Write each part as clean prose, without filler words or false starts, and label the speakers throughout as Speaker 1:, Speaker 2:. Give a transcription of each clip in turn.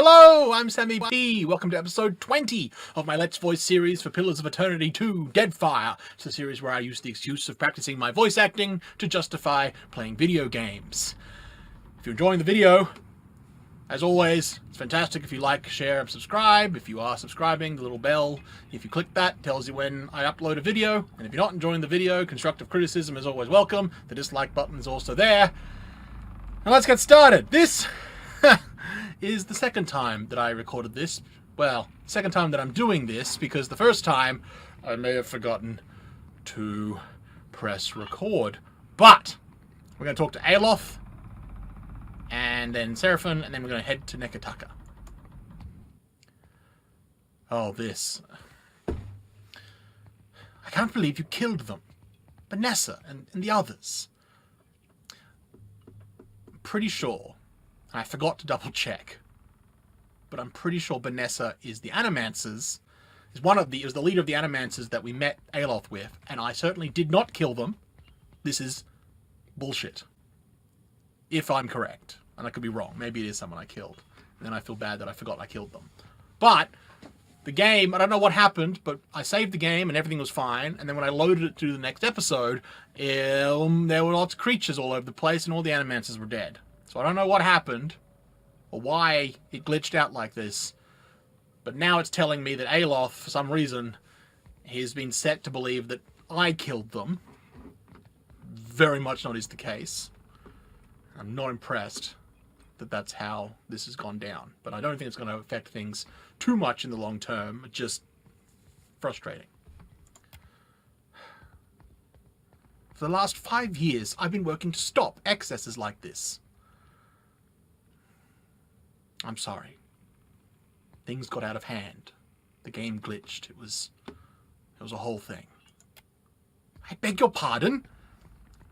Speaker 1: Hello, I'm SammyP. Welcome to episode 20 of my Let's Voice series for Pillars of Eternity 2, Deadfire. It's a series where I use the excuse of practicing my voice acting to justify playing video games. If you're enjoying the video, as always, it's fantastic if you like, share, and subscribe. If you are subscribing, the little bell, if you click that, tells you when I upload a video. And if you're not enjoying the video, constructive criticism is always welcome. The dislike button is also there. Now let's get started. This is the second time that I recorded this. Well, second time that I'm doing this, because the first time I may have forgotten to press record. But we're going to talk to Aloth, and then Seraphon, and then we're going to head to Nekataka. Oh, this. I can't believe you killed them. Vanessa and the others. I'm pretty sure, and I forgot to double check, but I'm pretty sure Vanessa is the Animancers, is the leader of the Animancers that we met Aloth with, and I certainly did not kill them. This is bullshit. If I'm correct. And I could be wrong. Maybe it is someone I killed. And then I feel bad that I forgot I killed them. But the game, I don't know what happened, but I saved the game and everything was fine. And then when I loaded it to the next episode, there were lots of creatures all over the place and all the Animancers were dead. So I don't know what happened or why it glitched out like this. But now it's telling me that Aloth, for some reason, has been set to believe that I killed them. Very much not is the case. I'm not impressed that that's how this has gone down. But I don't think it's going to affect things too much in the long term. It's just frustrating. For the last 5 years, I've been working to stop excesses like this. I'm sorry. Things got out of hand. The game glitched. It was a whole thing. I beg your pardon?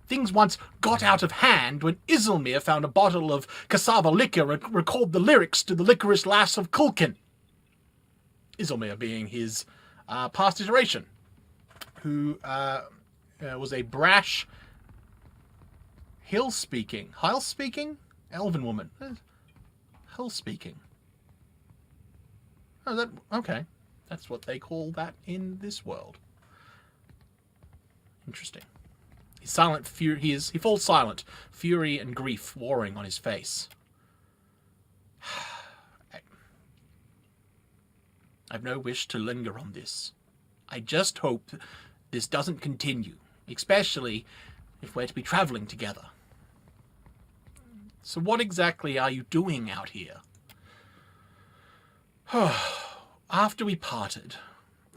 Speaker 1: Things once got out of hand when Isilmir found a bottle of cassava liquor and recalled the lyrics to the Licorice Lass of Kulkin. Isilmir being his past iteration, who was a brash, hill-speaking, elven woman. Hill-speaking. Oh, okay. That's what they call that in this world. Interesting. He's silent. He falls silent, fury and grief warring on his face. I've no wish to linger on this. I just hope this doesn't continue, especially if we're to be traveling together. So what exactly are you doing out here? After we parted,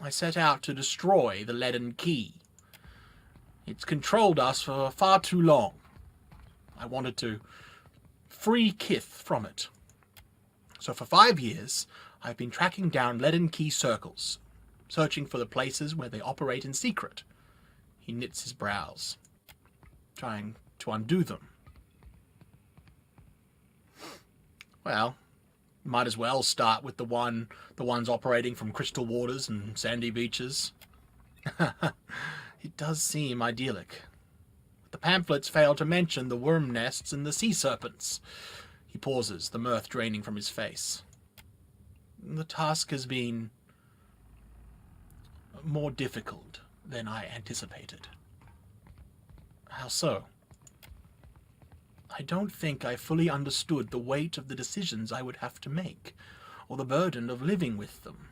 Speaker 1: I set out to destroy the leaden key. It's controlled us for far too long. I wanted to free Kith from it. So for 5 years, I've been tracking down leaden key circles, searching for the places where they operate in secret. He knits his brows, trying to undo them. Well, might as well start with the ones operating from crystal waters and sandy beaches. It does seem idyllic. The pamphlets fail to mention the worm nests and the sea serpents. He pauses, the mirth draining from his face. The task has been more difficult than I anticipated. How so? I don't think I fully understood the weight of the decisions I would have to make, or the burden of living with them.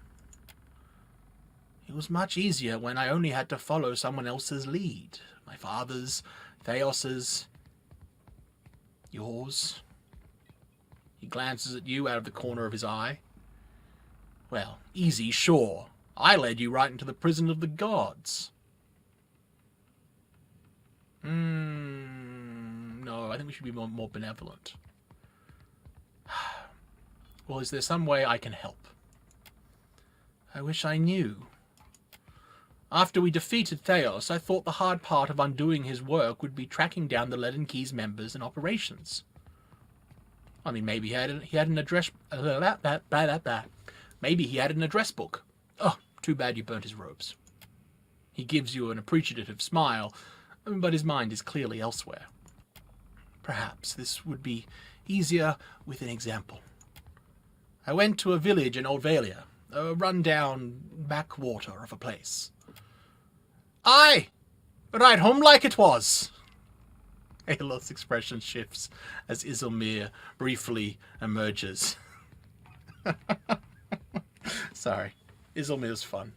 Speaker 1: It was much easier when I only had to follow someone else's lead. My father's, Theos's, yours. He glances at you out of the corner of his eye. Well, easy, sure. I led you right into the prison of the gods. No, I think we should be more benevolent. Well, is there some way I can help? I wish I knew. After we defeated Theos, I thought the hard part of undoing his work would be tracking down the Leaden Key's members and operations. I mean, maybe he had an address. Maybe he had an address book. Oh, too bad you burnt his robes. He gives you an appreciative smile, but his mind is clearly elsewhere. Perhaps this would be easier with an example. I went to a village in Oldvalia, a run-down backwater of a place. Aye! Right home like it was! Aelof's expression shifts as Isilmir briefly emerges. Sorry. Isilmir's fun.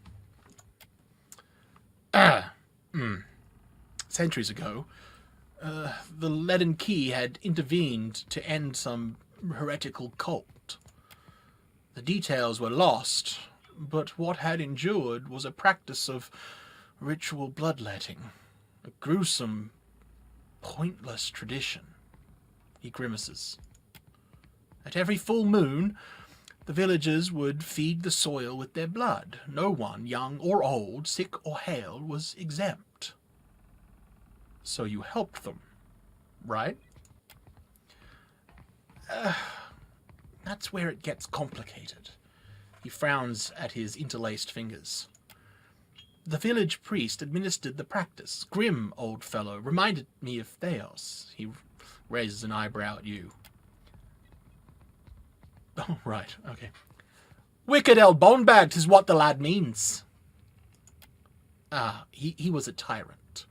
Speaker 1: Centuries ago, the Leaden Key had intervened to end some heretical cult. The details were lost, but what had endured was a practice of ritual bloodletting, a gruesome, pointless tradition. He grimaces. At every full moon, the villagers would feed the soil with their blood. No one, young or old, sick or hale, was exempt. So you helped them, right? That's where it gets complicated. He frowns at his interlaced fingers. The village priest administered the practice. Grim old fellow, reminded me of Theos. He raises an eyebrow at you. Oh, right, okay. Wicked old bonebagged is what the lad means. Ah, he was a tyrant.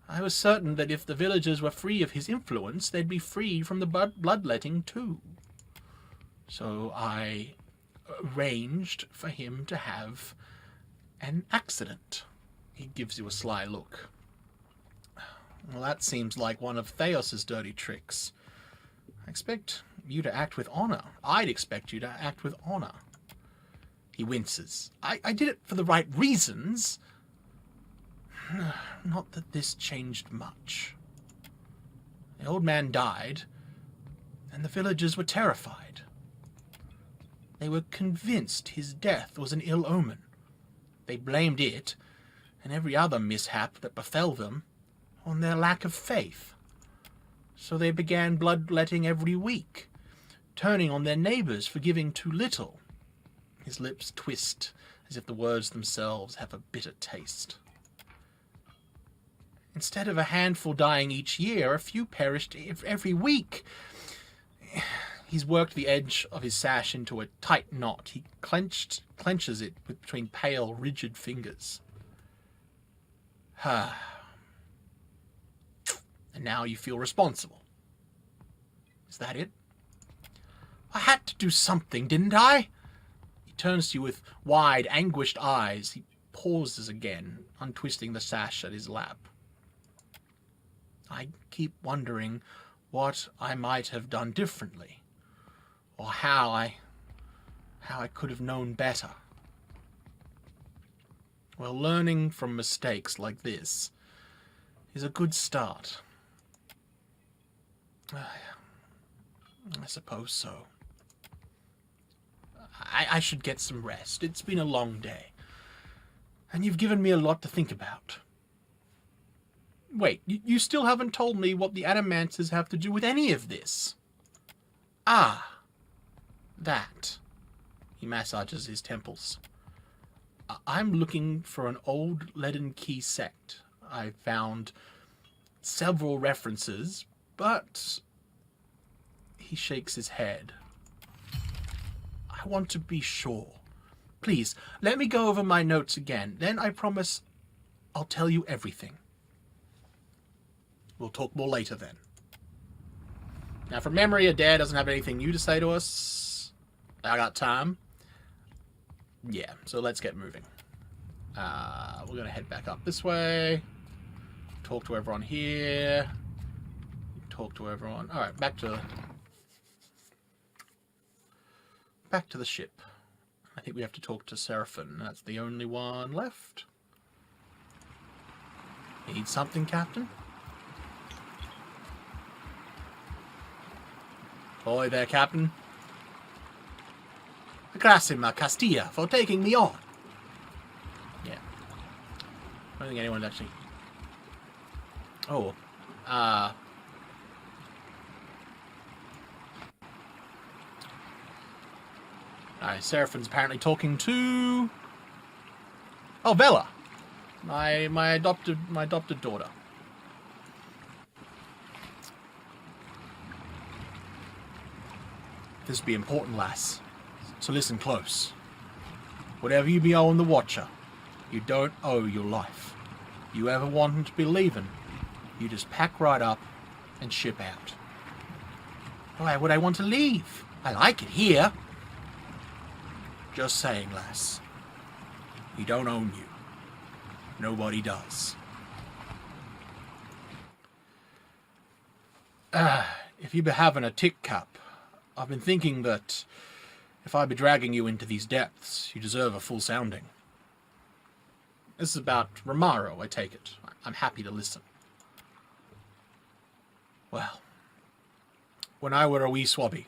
Speaker 1: I was certain that if the villagers were free of his influence, they'd be free from the bloodletting too. So I arranged for him to have an accident. He gives you a sly look. Well, that seems like one of Theos's dirty tricks. I expect you to act with honor. I'd expect you to act with honor. He winces. I did it for the right reasons. Not that this changed much. The old man died, and the villagers were terrified. They were convinced his death was an ill omen. They blamed it, and every other mishap that befell them, on their lack of faith. So they began bloodletting every week, turning on their neighbors for giving too little. His lips twist, as if the words themselves have a bitter taste. Instead of a handful dying each year, a few perished every week. He's worked the edge of his sash into a tight knot. He clenches it between pale, rigid fingers. And now you feel responsible. Is that it? I had to do something, didn't I? He turns to you with wide, anguished eyes. He pauses again, untwisting the sash at his lap. I keep wondering what I might have done differently, or how I could have known better. Well, learning from mistakes like this is a good start. I suppose so. I should get some rest. It's been a long day, and you've given me a lot to think about. Wait, you still haven't told me what the Adamancers have to do with any of this. Ah, that. He massages his temples. I'm looking for an old Leaden Key sect. I found several references, but he shakes his head. I want to be sure. Please, let me go over my notes again. Then I promise I'll tell you everything. We'll talk more later then. Now, from memory, Adair doesn't have anything new to say to us. I got time. Yeah, so let's get moving. We're going to head back up this way. Talk to everyone here. Talk to everyone. Alright, back to the ship. I think we have to talk to Seraphim. That's the only one left. Need something, Captain? Ahoy there, Captain. Gracias, Castilla, for taking me on. Yeah. I don't think anyone's actually... Oh. Alright, Seraphim's apparently talking to... Oh, Vela. My adopted daughter. This will be important, lass. So listen close. Whatever you be owing the Watcher, you don't owe your life. You ever want him to be leaving, you just pack right up and ship out. Why would I want to leave? I like it here. Just saying, lass. He don't own you. Nobody does. If you be having a tick, Cap, I've been thinking that if I be dragging you into these depths, you deserve a full sounding. This is about Romaro, I take it. I'm happy to listen. Well, when I were a wee swabby,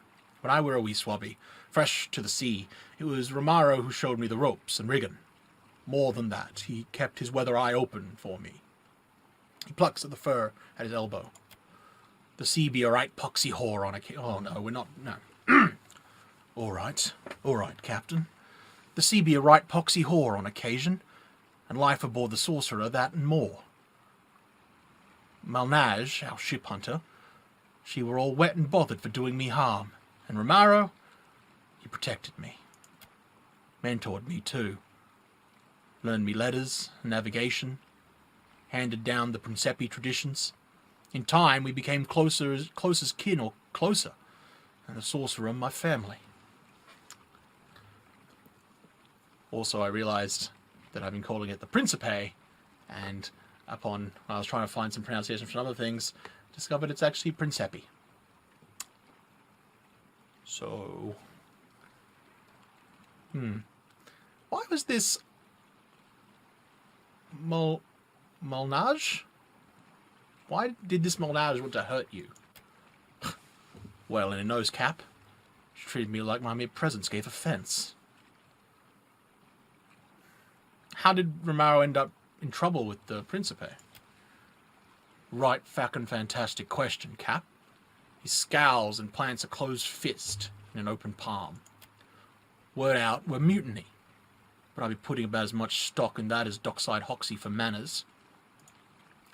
Speaker 1: fresh to the sea, it was Romaro who showed me the ropes and rigging. More than that, he kept his weather eye open for me. He plucks at the fur at his elbow. The sea be a right poxy whore on a... Oh, no, we're not... No. All right, Captain. The sea be a right poxy whore on occasion, and life aboard the Sorcerer that and more. Malnage, our ship hunter, she were all wet and bothered for doing me harm, and Romaro, he protected me. Mentored me, too. Learned me letters, navigation, handed down the Princepi traditions. In time, we became close as kin or closer, and the Sorcerer my family. Also, I realized that I've been calling it the Principe, and when I was trying to find some pronunciation for other things, discovered it's actually Princepi. So... Why was this... Malnage? Why did this Malnage want to hurt you? Well, in a nose cap, she treated me like my mere presence gave offence. How did Romaro end up in trouble with the Principe? Right fucking fantastic question, Cap. He scowls and plants a closed fist in an open palm. Word out, we're mutiny. But I'd be putting about as much stock in that as dockside hoxie for manners.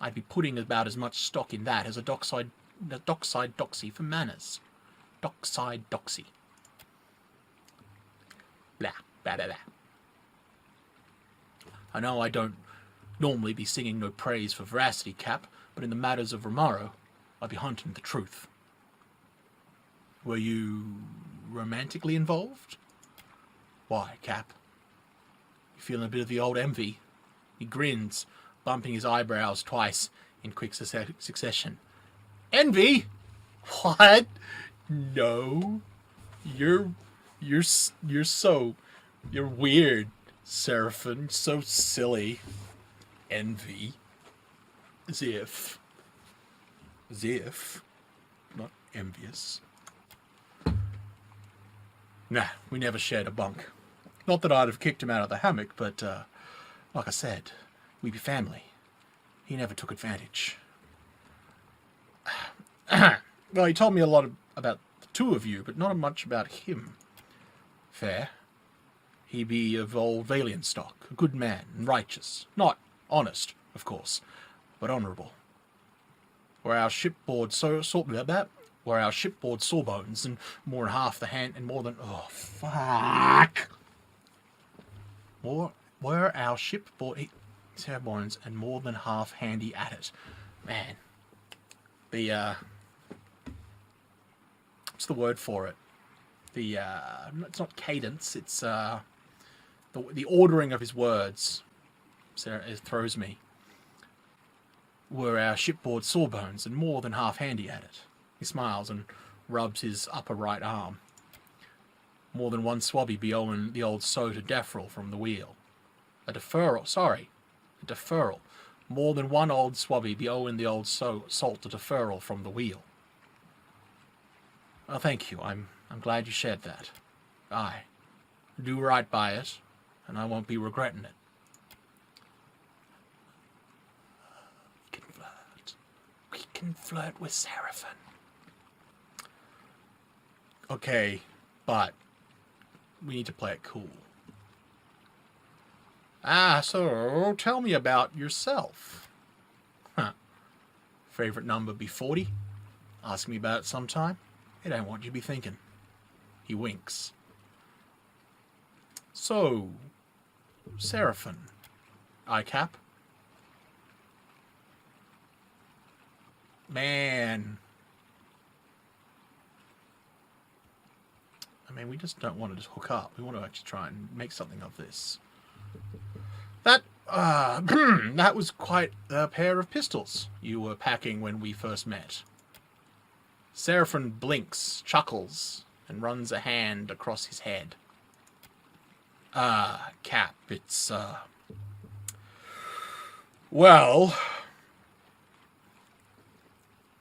Speaker 1: I'd be putting about as much stock in that as a dockside doxy for manners. Dockside doxy. Blah, blah, blah, blah. I know I don't normally be singing no praise for veracity, Cap, but in the matters of Romaro, I'd be hunting the truth. Were you romantically involved? Why, Cap? You feeling a bit of the old envy? He grins, bumping his eyebrows twice in quick succession. Envy? What? No. You're weird, Seraphim. So silly. Envy. As if. Not envious. Nah, we never shared a bunk. Not that I'd have kicked him out of the hammock, but, like I said, we be family. He never took advantage. Well, he told me a lot about the two of you, but not much about him. Fair. He be of old valiant stock, a good man and righteous. Not honest, of course, but honourable. Were our shipboard sawbones and more than half the hand and more than... Oh, fuck! Were our shipboard sawbones and more than half handy at it. Man. What's the word for it? It's not cadence, it's, the ordering of his words. It throws me. Were our shipboard sawbones and more than half handy at it. He smiles and rubs his upper right arm. More than one swabby be owing the old so to deferral from the wheel. A deferral. More than one old swabby be owing the old salt to deferral from the wheel. Well, thank you. I'm glad you shared that. Aye. Do right by it, and I won't be regretting it. We can flirt with Seraphim. Okay, but we need to play it cool. So tell me about yourself. Huh. Favorite number be 40? Ask me about it sometime. It ain't what you be thinking. He winks. So, Seraphim. ICAP. Man. I mean, we just don't want to just hook up. We want to actually try and make something of this. That, that was quite a pair of pistols you were packing when we first met. Seraphim blinks, chuckles, and runs a hand across his head. Cap, it's, well,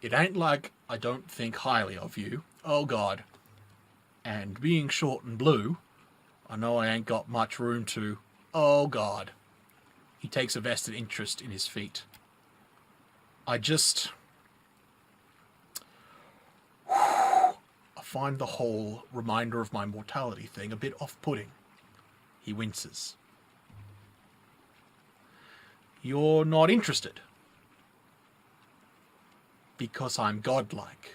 Speaker 1: it ain't like I don't think highly of you. Oh, God. And being short and blue, I know I ain't got much room to... Oh, God. He takes a vested interest in his feet. I find the whole reminder of my mortality thing a bit off-putting. He winces. You're not interested. Because I'm godlike.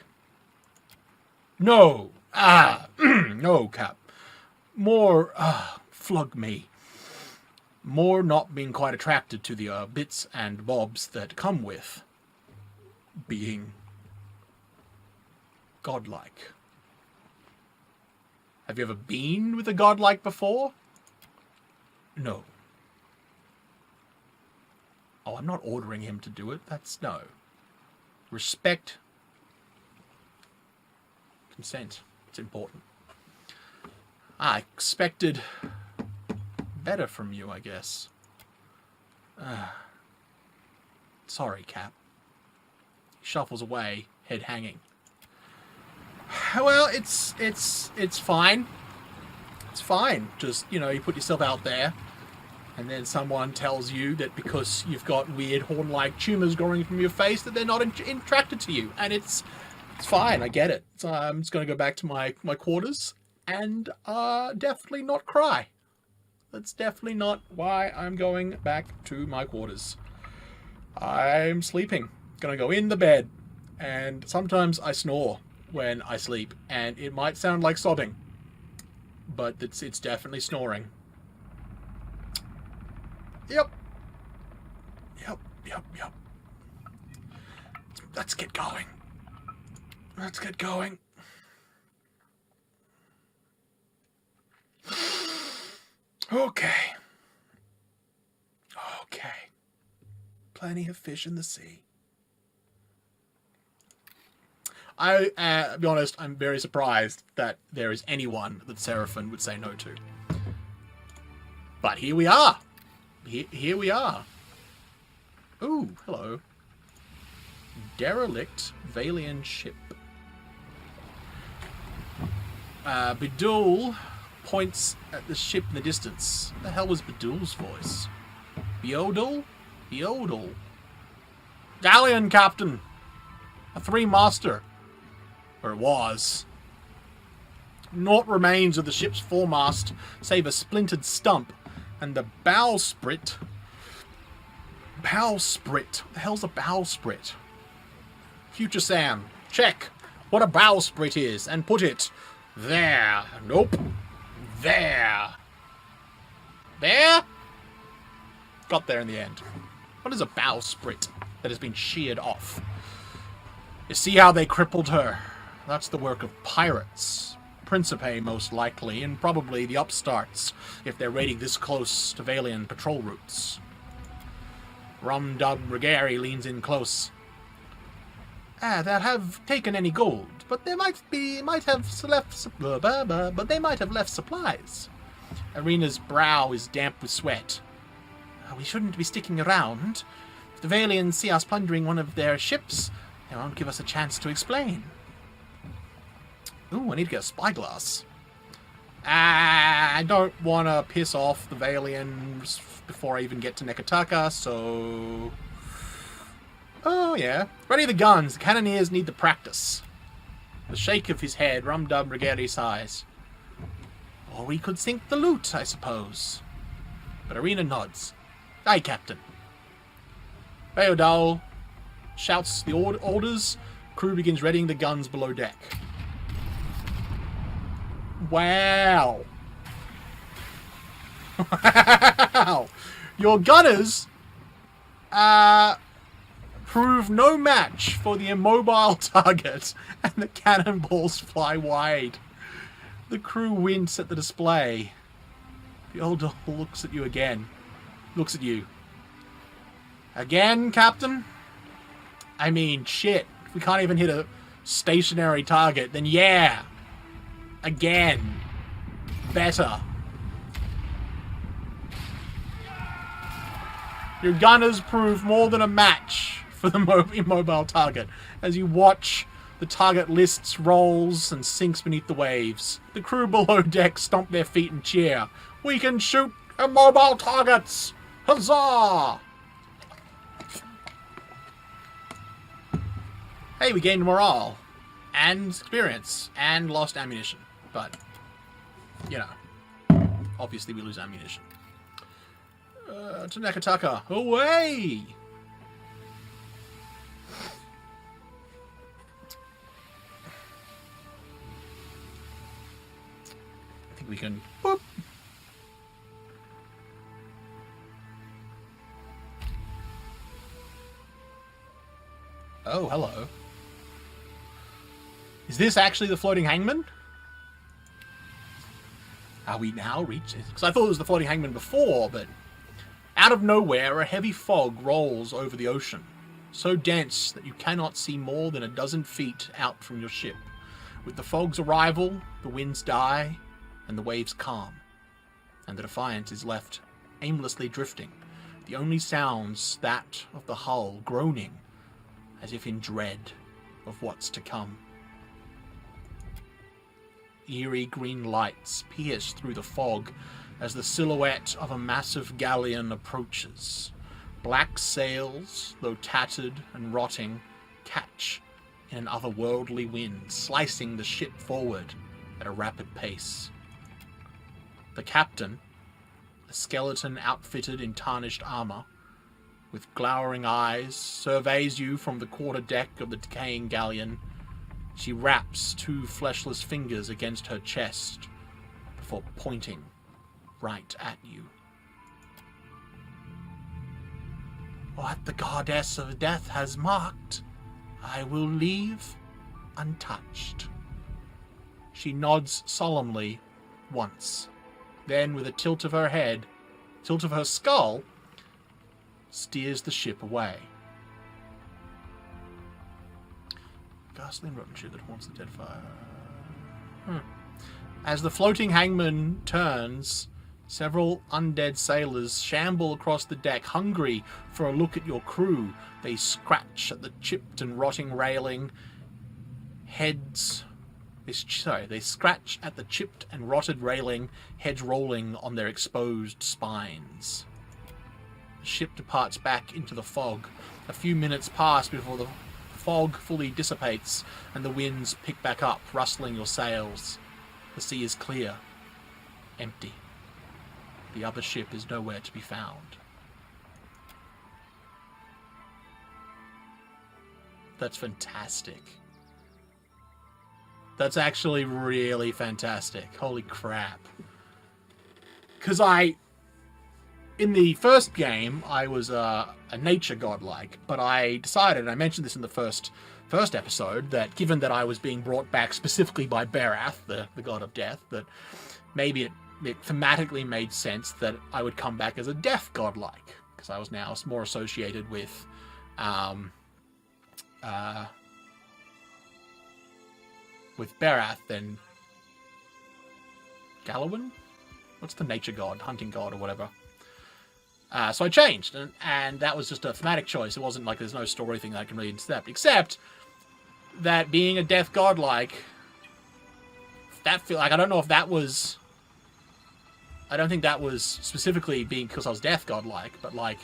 Speaker 1: No! No, Cap. More, flog me. More not being quite attracted to the bits and bobs that come with being godlike. Have you ever been with a godlike before? No. Oh, I'm not ordering him to do it. That's no. Respect. Consent. It's important. I expected better from you, I guess. Sorry, Cap. He shuffles away, head hanging. Well, it's fine. It's fine. Just, you know, you put yourself out there, and then someone tells you that because you've got weird horn-like tumours growing from your face that they're not attracted to you. And it's fine, I get it. So I'm just going to go back to my quarters and definitely not cry. That's definitely not why I'm going back to my quarters. I'm sleeping. Gonna go in the bed. And sometimes I snore when I sleep. And it might sound like sobbing. But it's definitely snoring. Yep. Let's get going. Let's get going. Okay. Plenty of fish in the sea. To be honest, I'm very surprised that there is anyone that Seraphim would say no to. But here we are. Here we are. Ooh, hello. Derelict Valian ship. Bedul points at the ship in the distance. What the hell was Bedul's voice? Beodul? Beodul. Galleon, Captain! A three-master. Or it was. Naught remains of the ship's foremast, save a splintered stump, and the bowsprit. Bowsprit. What the hell's a bowsprit? Future Sam, check what a bowsprit is, and put it there. Nope. There. There? Got there in the end. What is a bowsprit that has been sheared off? You see how they crippled her? That's the work of pirates. Principe, most likely, and probably the upstarts, if they're raiding this close to Valian patrol routes. Rum-Dub Regari leans in close. They'll have taken any gold, but they might have left supplies. Arena's brow is damp with sweat. We shouldn't be sticking around. If the Valians see us plundering one of their ships, they won't give us a chance to explain. Ooh, I need to get a spyglass. I don't want to piss off the Valians before I even get to Nekataka, so... Oh, yeah. Ready the guns. The cannoneers need the practice. The shake of his head, Rum-Dub Regari sighs. Or we could sink the loot, I suppose. But Arena nods. Aye, Captain. Beodul shouts the orders. Crew begins readying the guns below deck. Wow. Wow. Your gunners prove no match for the immobile target, and the cannonballs fly wide. The crew wince at the display. The Eldar looks at you again. Looks at you. Again, Captain? I mean, shit. If we can't even hit a stationary target, then yeah. Again. Better. Your gunners prove more than a match for the immobile target as you watch the target lists rolls and sinks beneath the waves. The crew below deck stomp their feet and cheer. We can shoot immobile targets! Huzzah! Hey, we gained morale and experience and lost ammunition. But, you know, obviously we lose ammunition. To Nakataka. Away! I think we can... Boop. Oh, hello. Is this actually the floating hangman? Are we now reaching? Because I thought it was the floating hangman before, but... Out of nowhere, a heavy fog rolls over the ocean, so dense that you cannot see more than a dozen feet out from your ship. With the fog's arrival, the winds die, and the waves calm, and the Defiant is left aimlessly drifting. The only sounds that of the hull groaning, as if in dread of what's to come. Eerie green lights pierce through the fog as the silhouette of a massive galleon approaches. Black sails, though tattered and rotting, catch in an otherworldly wind, slicing the ship forward at a rapid pace. The captain, a skeleton outfitted in tarnished armor, with glowering eyes, surveys you from the quarter-deck of the decaying galleon. She wraps two fleshless fingers against her chest before pointing right at you. What the goddess of death has marked, I will leave untouched. She nods solemnly once, then with a tilt of her head, tilt of her skull, steers the ship away. Ghastly and rotten ship that haunts the Deadfire. As the floating hangman turns, several undead sailors shamble across the deck, hungry for a look at your crew. They scratch at the chipped and rotting railing, they scratch at the chipped and rotted railing, heads rolling on their exposed spines. The ship departs back into the fog. A few minutes pass before the fog fully dissipates and the winds pick back up, rustling your sails. The sea is clear, empty. The other ship is nowhere to be found. That's fantastic. That's actually really fantastic. Holy crap. Because in the first game, I was a nature godlike, but I decided, and I mentioned this in the first episode, that given that I was being brought back specifically by Berath, the god of death, that maybe it thematically made sense that I would come back as a death godlike, because I was now more associated with Berath than Galawan? What's the nature god, hunting god, or whatever? So I changed, and that was just a thematic choice. It wasn't like there's no story thing that I can really accept, except that being a death godlike, I don't know if that was... I don't think that was specifically being because I was death godlike, but like,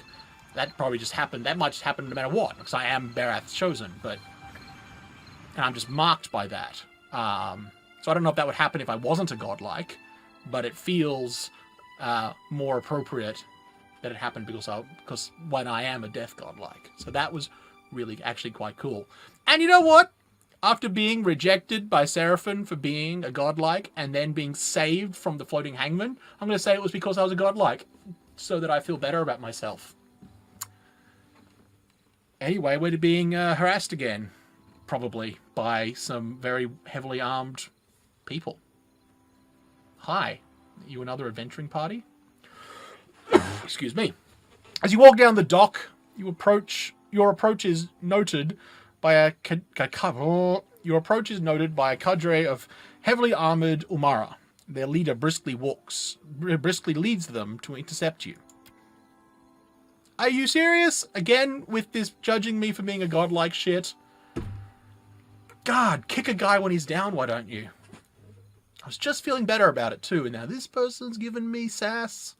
Speaker 1: that probably just happened. That might just happen no matter what, because I am Berath's chosen, and I'm just marked by that. So I don't know if that would happen if I wasn't a godlike, but it feels more appropriate that it happened because when I am a death godlike. So that was really actually quite cool. And you know what? After being rejected by Seraphim for being a godlike and then being saved from the floating hangman, I'm going to say it was because I was a godlike, so that I feel better about myself. Anyway, we're being harassed again, probably, by some very heavily armed people. Hi, are you another adventuring party? Excuse me. As you walk down the dock, your approach is noted by a cadre of heavily armored Umara. Their leader briskly leads them to intercept you. Are you serious? Again, with this judging me for being a godlike shit? God, kick a guy when he's down, why don't you? I was just feeling better about it too, and now this person's giving me sass.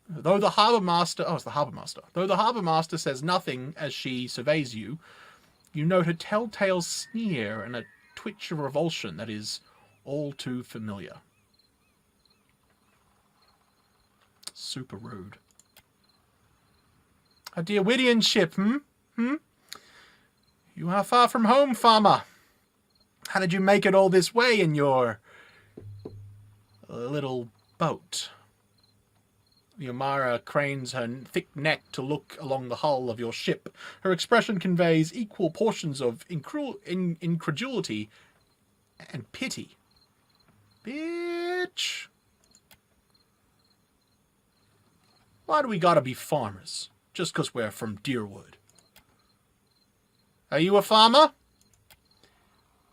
Speaker 1: Though the harbour master... Oh, it's the harbour master. Though the harbour master says nothing as she surveys you, you note a telltale sneer and a twitch of revulsion that is all too familiar. Super rude. A Deowidian ship, You are far from home, farmer. How did you make it all this way in your little boat? The Umara cranes her thick neck to look along the hull of your ship. Her expression conveys equal portions of incredulity and pity. Bitch. Why do we gotta be farmers? Just 'cause we're from Deerwood. Are you a farmer?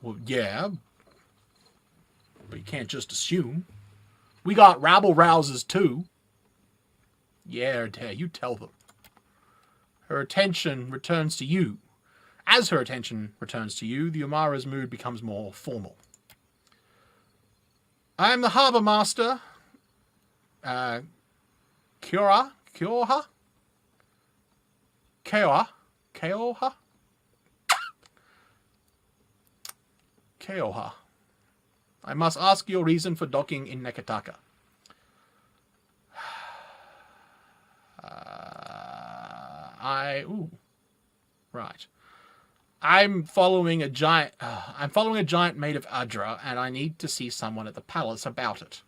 Speaker 1: Well, yeah. But you can't just assume. We got rabble-rousers, too. Yeah, you tell them. Her attention returns to you. As her attention returns to you, the Umara's mood becomes more formal. I am the harbour master. Keoha? I must ask your reason for docking in Nekataka. Right. I'm following a giant made of Adra, and I need to see someone at the palace about it.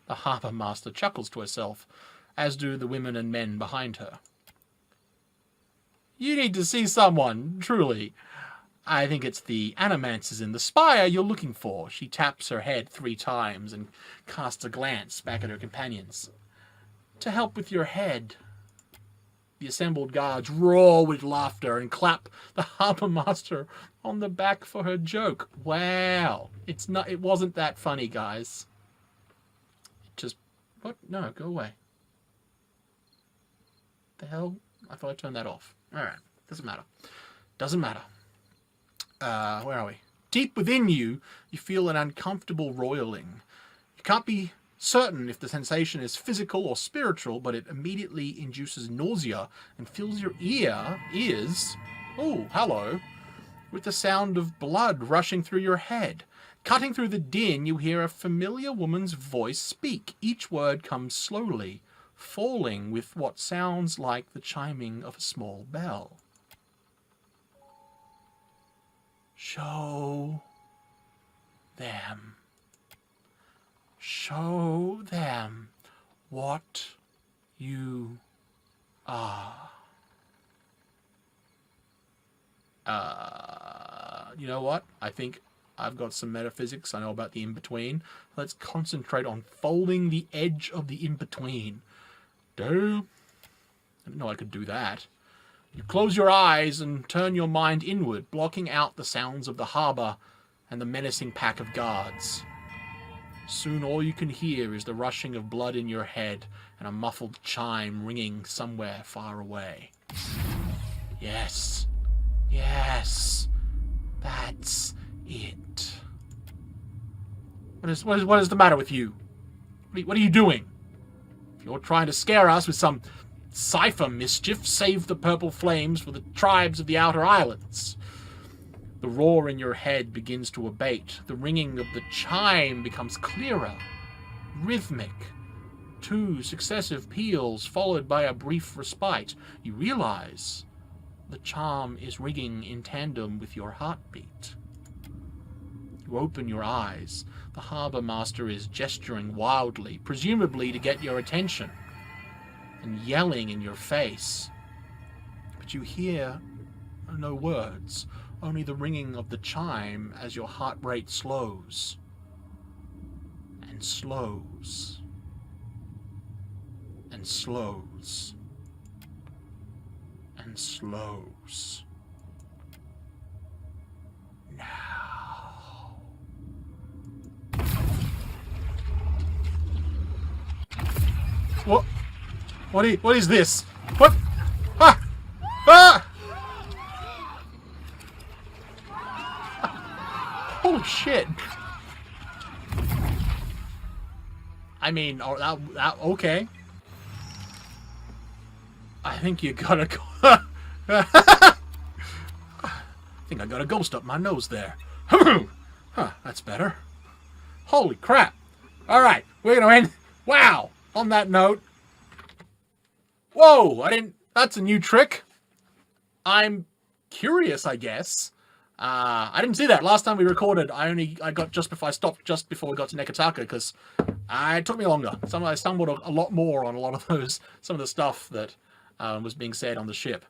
Speaker 1: The harbour master chuckles to herself, as do the women and men behind her. You need to see someone, truly. I think it's the animancers in the spire you're looking for. She taps her head 3 times and casts a glance back at her companions. To help with your head. The assembled guards roar with laughter and clap the harbour master on the back for her joke. Wow. It wasn't that funny, guys. What? No, go away. The hell? I thought I turned that off. Alright. Doesn't matter. Where are we? Deep within you, you feel an uncomfortable roiling. You can't be certain if the sensation is physical or spiritual, but it immediately induces nausea and fills your ears, oh, hello, with the sound of blood rushing through your head. Cutting through the din, you hear a familiar woman's voice speak. Each word comes slowly, falling with what sounds like the chiming of a small bell. Show them what you are. You know what? I think I've got some metaphysics. I know about the in-between. Let's concentrate on folding the edge of the in-between. I didn't know I could do that. You close your eyes and turn your mind inward, blocking out the sounds of the harbour and the menacing pack of guards. Soon all you can hear is the rushing of blood in your head and a muffled chime ringing somewhere far away. Yes, that's it. What is the matter with you? What are you doing? If you're trying to scare us with some cipher mischief, save the purple flames for the tribes of the outer islands. The roar in your head begins to abate. The ringing of the chime becomes clearer, rhythmic. 2 successive peals followed by a brief respite. You realize the charm is ringing in tandem with your heartbeat. You open your eyes. The harbour master is gesturing wildly, presumably to get your attention, and yelling in your face. But you hear no words, only the ringing of the chime as your heart rate slows. And slows. And slows. And slows. Now. What? What is this? What? Ah! Ah! Holy shit. I mean, okay. I think you gotta go. I think I got a ghost up my nose there. Huh, that's better. Holy crap. Alright, we're gonna end. Wow! On that note. Whoa! That's a new trick. I'm curious, I guess. I didn't see that. Last time we recorded, I got just before we got to Nekataka, because it took me longer. I stumbled a lot more on a lot of some of the stuff that was being said on the ship.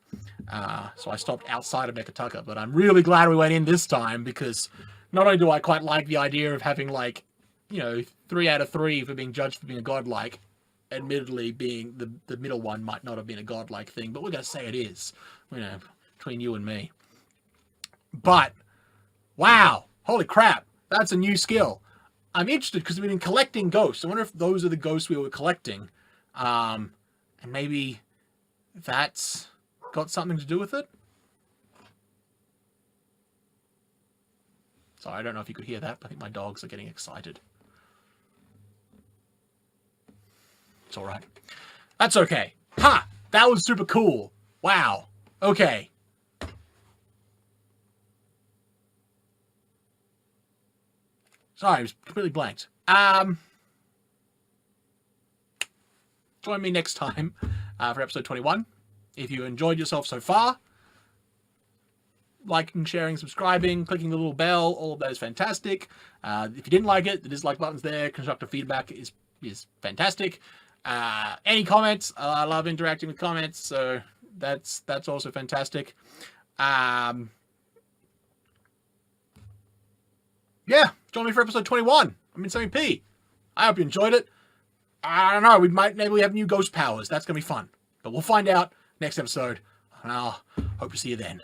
Speaker 1: So I stopped outside of Nekataka, but I'm really glad we went in this time, because not only do I quite like the idea of having, 3 out of 3 for being judged for being a godlike, admittedly being the middle one might not have been a godlike thing, but we're going to say it is, between you and me. But, wow, holy crap, that's a new skill. I'm interested because we've been collecting ghosts. I wonder if those are the ghosts we were collecting. And maybe that's got something to do with it? Sorry, I don't know if you could hear that, but I think my dogs are getting excited. It's alright. That's okay. Ha! That was super cool. Wow. Okay. Sorry, I was completely blanked. Join me next time for episode 21. If you enjoyed yourself so far, liking, sharing, subscribing, clicking the little bell, all of that is fantastic. If you didn't like it, the dislike button's there. Constructive feedback is fantastic. Any comments? I love interacting with comments, so that's also fantastic. Yeah, join me for episode 21. I'm in SammyP. I hope you enjoyed it. I don't know, maybe we have new ghost powers. That's going to be fun. But we'll find out next episode, and I'll hope to see you then.